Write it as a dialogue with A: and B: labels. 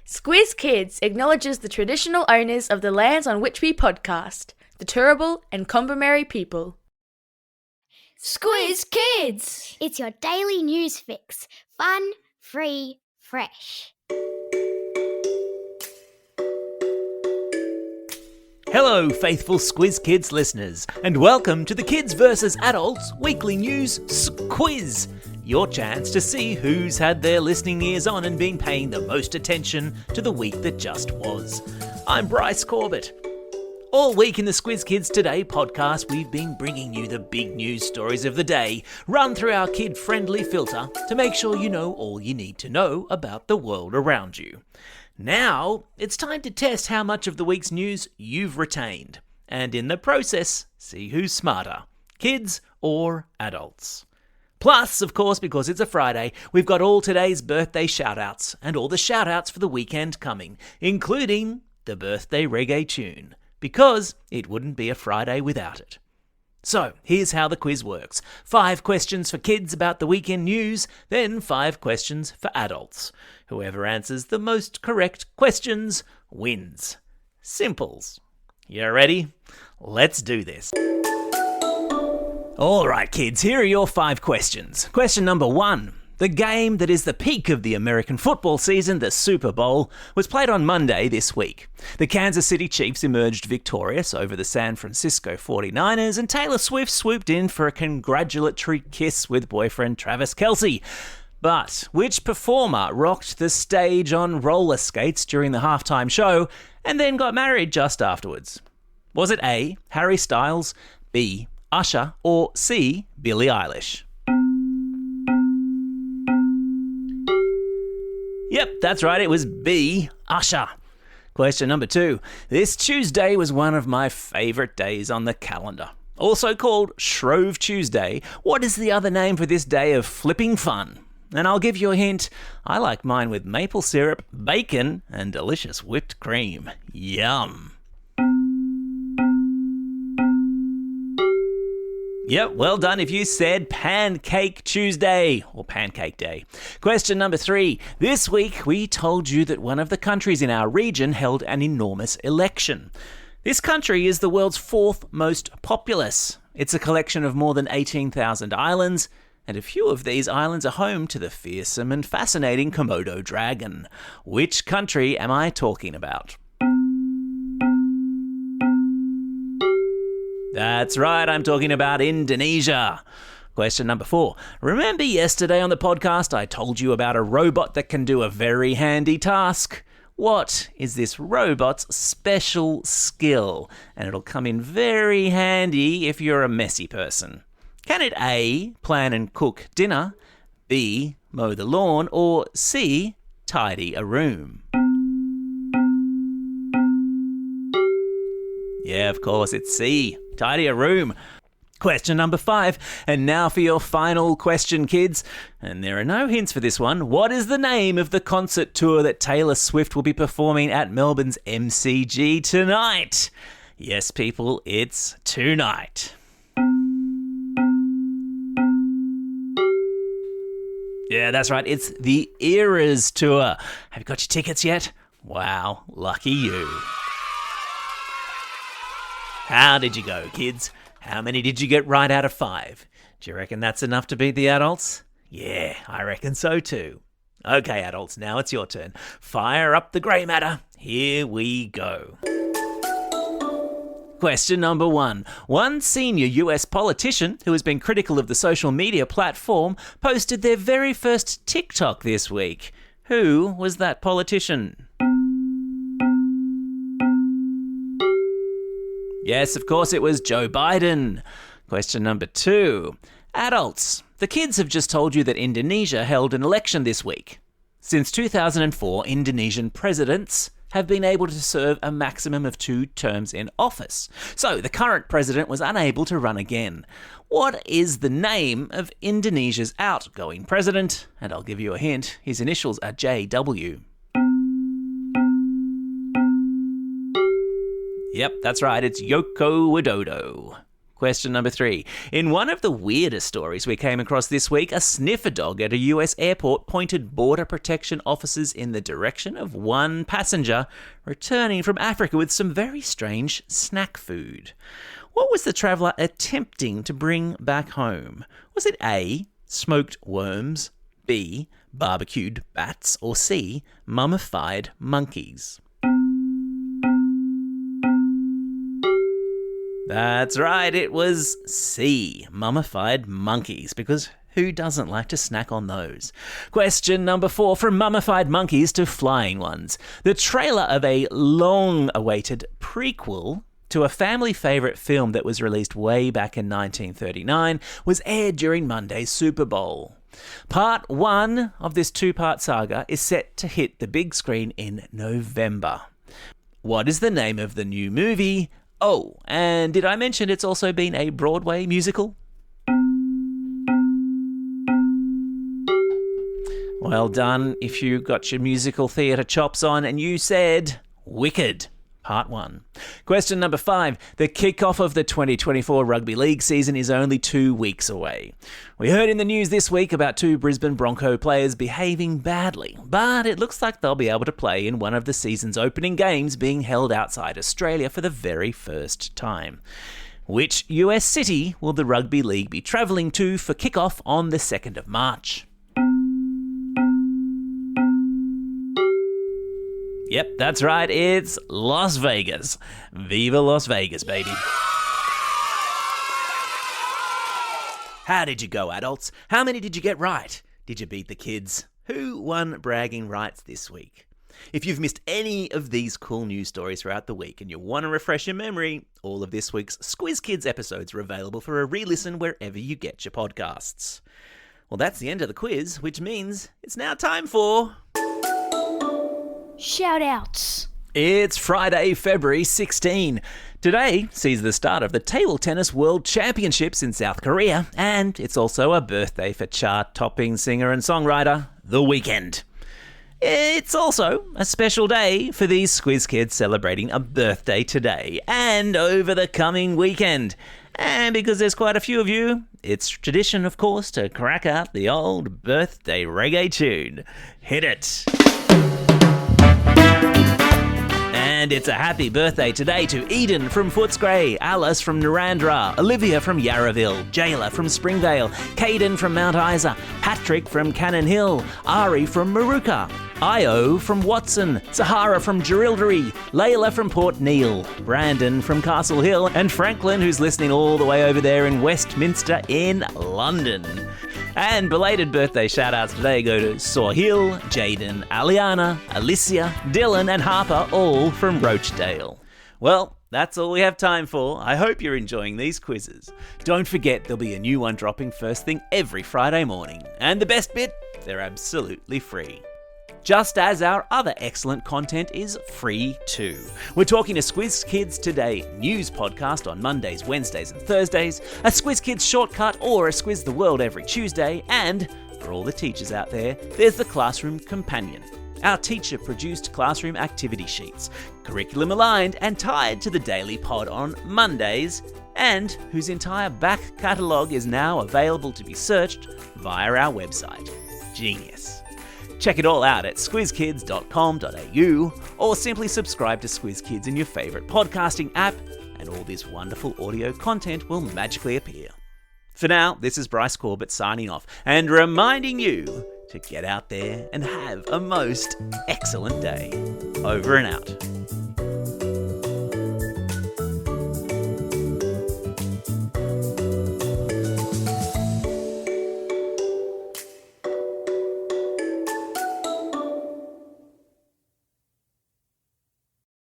A: Squiz Kids acknowledges the traditional owners of the lands on which we podcast, the Turrbal and Kombumerri people.
B: Squiz Kids!
C: It's your daily news fix. Fun, free, fresh.
D: Hello, faithful Squiz Kids listeners, and welcome to the Kids vs. Adults Weekly News Squiz. Your chance to see who's had their listening ears on and been paying the most attention to the week that just was. I'm Bryce Corbett. All week in the Squiz Kids Today podcast, we've been bringing you the big news stories of the day, run through our kid-friendly filter to make sure you know all you need to know about the world around you. Now, it's time to test how much of the week's news you've retained, and in the process, see who's smarter, kids or adults. Plus, of course, because it's a Friday, we've got all today's birthday shout-outs and all the shout-outs for the weekend coming, including the birthday reggae tune, because it wouldn't be a Friday without it. So, here's how the quiz works. 5 questions for kids about the weekend news, then 5 questions for adults. Whoever answers the most correct questions wins. Simples. You ready? Let's do this. All right, kids, here are your 5 questions. Question number 1. The game that is the peak of the American football season, the Super Bowl, was played on Monday this week. The Kansas City Chiefs emerged victorious over the San Francisco 49ers, and Taylor Swift swooped in for a congratulatory kiss with boyfriend Travis Kelce. But which performer rocked the stage on roller skates during the halftime show and then got married just afterwards? Was it A, Harry Styles, B, Usher, or C, Billie Eilish? Yep, that's right, it was B, Usher. Question number 2. This Tuesday was one of my favourite days on the calendar. Also called Shrove Tuesday, what is the other name for this day of flipping fun? And I'll give you a hint, I like mine with maple syrup, bacon, and delicious whipped cream. Yum! Yep, well done if you said Pancake Tuesday, or Pancake Day. Question number 3. This week we told you that one of the countries in our region held an enormous election. This country is the world's 4th most populous. It's a collection of more than 18,000 islands, and a few of these islands are home to the fearsome and fascinating Komodo dragon. Which country am I talking about? That's right, I'm talking about Indonesia. Question number 4. Remember yesterday on the podcast I told you about a robot that can do a very handy task? What is this robot's special skill? And it'll come in very handy if you're a messy person. Can it A, plan and cook dinner, B, mow the lawn, or C, tidy a room? Yeah, of course, it's C, tidy a room. Question number 5, and now for your final question, kids. And there are no hints for this one. What is the name of the concert tour that Taylor Swift will be performing at Melbourne's MCG tonight? Yes, people, it's tonight. Yeah, that's right, it's the Eras Tour. Have you got your tickets yet? Wow, lucky you. How did you go, kids? How many did you get right out of 5? Do you reckon that's enough to beat the adults? Yeah, I reckon so too. Okay, adults, now it's your turn. Fire up the grey matter. Here we go. Question number 1. One senior US politician who has been critical of the social media platform posted their very first TikTok this week. Who was that politician? Yes, of course, it was Joe Biden. Question number 2. Adults, the kids have just told you that Indonesia held an election this week. Since 2004, Indonesian presidents have been able to serve a maximum of 2 terms in office. So the current president was unable to run again. What is the name of Indonesia's outgoing president? And I'll give you a hint, his initials are JW. Yep, that's right, it's Joko Widodo. Question number 3. In one of the weirdest stories we came across this week, a sniffer dog at a US airport pointed border protection officers in the direction of one passenger returning from Africa with some very strange snack food. What was the traveller attempting to bring back home? Was it A, smoked worms, B, barbecued bats, or C, mummified monkeys? That's right, it was C, mummified monkeys, because who doesn't like to snack on those? Question number 4, from mummified monkeys to flying ones. The trailer of a long-awaited prequel to a family favourite film that was released way back in 1939 was aired during Monday's Super Bowl. Part 1 of this 2-part saga is set to hit the big screen in November. What is the name of the new movie? Oh, and did I mention it's also been a Broadway musical? Well done if you got your musical theatre chops on and you said Wicked, Part 1. Question number 5. The kick-off of the 2024 Rugby League season is only 2 weeks away. We heard in the news this week about 2 Brisbane Bronco players behaving badly, but it looks like they'll be able to play in one of the season's opening games being held outside Australia for the very first time. Which US city will the Rugby League be travelling to for kick-off on the 2nd of March? Yep, that's right, it's Las Vegas. Viva Las Vegas, baby. How did you go, adults? How many did you get right? Did you beat the kids? Who won bragging rights this week? If you've missed any of these cool news stories throughout the week and you want to refresh your memory, all of this week's Squiz Kids episodes are available for a re-listen wherever you get your podcasts. Well, that's the end of the quiz, which means it's now time for...
A: Shout-outs.
D: It's Friday, February 16. Today sees the start of the Table Tennis World Championships in South Korea, and it's also a birthday for chart-topping singer and songwriter The Weeknd. It's also a special day for these Squiz Kids celebrating a birthday today and over the coming weekend. And because there's quite a few of you, it's tradition, of course, to crack out the old birthday reggae tune. Hit it! And it's a happy birthday today to Eden from Footscray, Alice from Narandra, Olivia from Yarraville, Jayla from Springvale, Caden from Mount Isa, Patrick from Cannon Hill, Ari from Maruka, Io from Watson, Sahara from Jerilderie, Layla from Port Neal, Brandon from Castle Hill, and Franklin, who's listening all the way over there in Westminster in London. And belated birthday shout-outs today go to Sohil, Jaden, Aliana, Alicia, Dylan and Harper, all from Rochdale. Well, that's all we have time for. I hope you're enjoying these quizzes. Don't forget there'll be a new one dropping first thing every Friday morning. And the best bit, they're absolutely free. Just as our other excellent content is free too. We're talking a Squiz Kids Today news podcast on Mondays, Wednesdays and Thursdays, a Squiz Kids shortcut or a Squiz the World every Tuesday, and, for all the teachers out there, there's the Classroom Companion, our teacher-produced classroom activity sheets, curriculum aligned and tied to the Daily Pod on Mondays, and whose entire back catalogue is now available to be searched via our website. Genius. Check it all out at squizkids.com.au or simply subscribe to Squiz Kids in your favourite podcasting app and all this wonderful audio content will magically appear. For now, this is Bryce Corbett signing off and reminding you to get out there and have a most excellent day. Over and out.